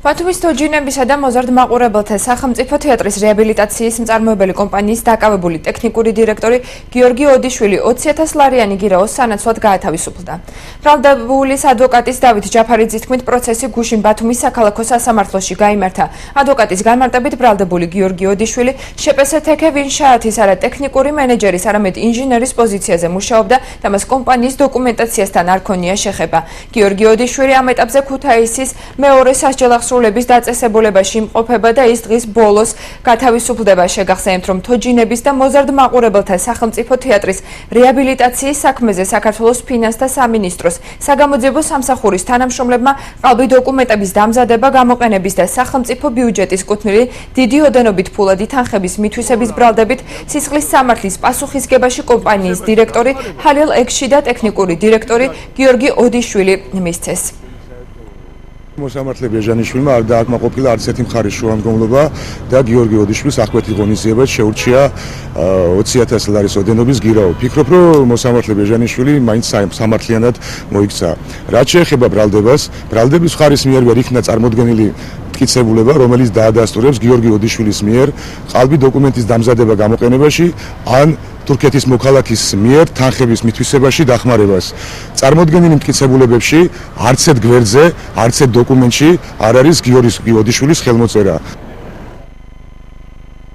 ბათუმის თოჯინებისა და მოზარდ მაყურებელთა სახელმწიფო თეატრის რეაბილიტაციის მწარმოებელი კომპანიის დაკავებული ტექნიკური დირექტორი გიორგი ოდიშვილი 20,000 ლარიანი გირაოს სანაცვლად გაათავისუფლდა. ბრალდებულის ადვოკატის დავით ჯაფარიძის თქმით, პროცესი გუშინ ბათუმის საქალაქო სასამართლოში გაიმართა. ადვოკატის განმარტებით, ბრალდებული გიორგი ოდიშვილი შეპსთქ ვინშაათის არა ტექნიკური მენეჯერის, არამედ ინჟინერის პოზიციაზე მუშაობდა და მას კომპანიის დოკუმენტაციასთან არ ქონია შეხება. გიორგი ოდიშვილი ამ ეტაპზე ქუთაისის მეორე სასჯელახსრულების დაწესებულებაში იმყოფება და ის დღის ბოლოს გათავისუფლდება. შეგახსენებთ, რომ თოჯინების და მოზარდ მაყურებელთა სახელმწიფო თეატრის რეაბილიტაციის საქმეზე საქართველოს ფინანსთა სამინისტროს საგამოძიებო სამსახურის თანამშრომლებმა ყალბი დოკუმენტების დამზადება, გამოყენების და სახელმწიფო ბიუჯეტის კუთვნილი დიდი ოდენობით ფულადი თანხების მითვისების ბრალდებით სისხლის სამართლის პასუხისგებაში კომპანიის დირექტორი ჰალილ ექში და ტექნიკური დირექტორი გიორგი ოდიშვილი მისცეს. მოსამართლე ბეჟანიშვილმა არ დააკმაყოფილა არც ერთი მხარის შუამდგომლობა და გიორგი ოდიშვილის აღკვეთი ღონისძიებაც შეურჩია 20,000 ლარის ოდენობის გირაო. ფიქრობ, რომ მოსამართლე ბეჟანიშვილი მაინც სამართლიანად მოიქცა. რაც შეეხება ბრალდებას, ბრალდების მხარის მიერ ვერ იქნა წარმოდგენილი მტკიცებულება, რომელიც დაადასტურებს გიორგი ოდიშვილის მიერ ყალბი დოკუმენტის დამზადება გამოყენებაში ან თურქეთის მოქალაქის მიერ თანხების მითვისებაში დახმარებას. წარმოდგენილი მტკიცებულებებში არც ერთ გვერდზე, არც ერთ დოკუმენტში არ არის გიორგი ოდიშვილის ხელმოწერა.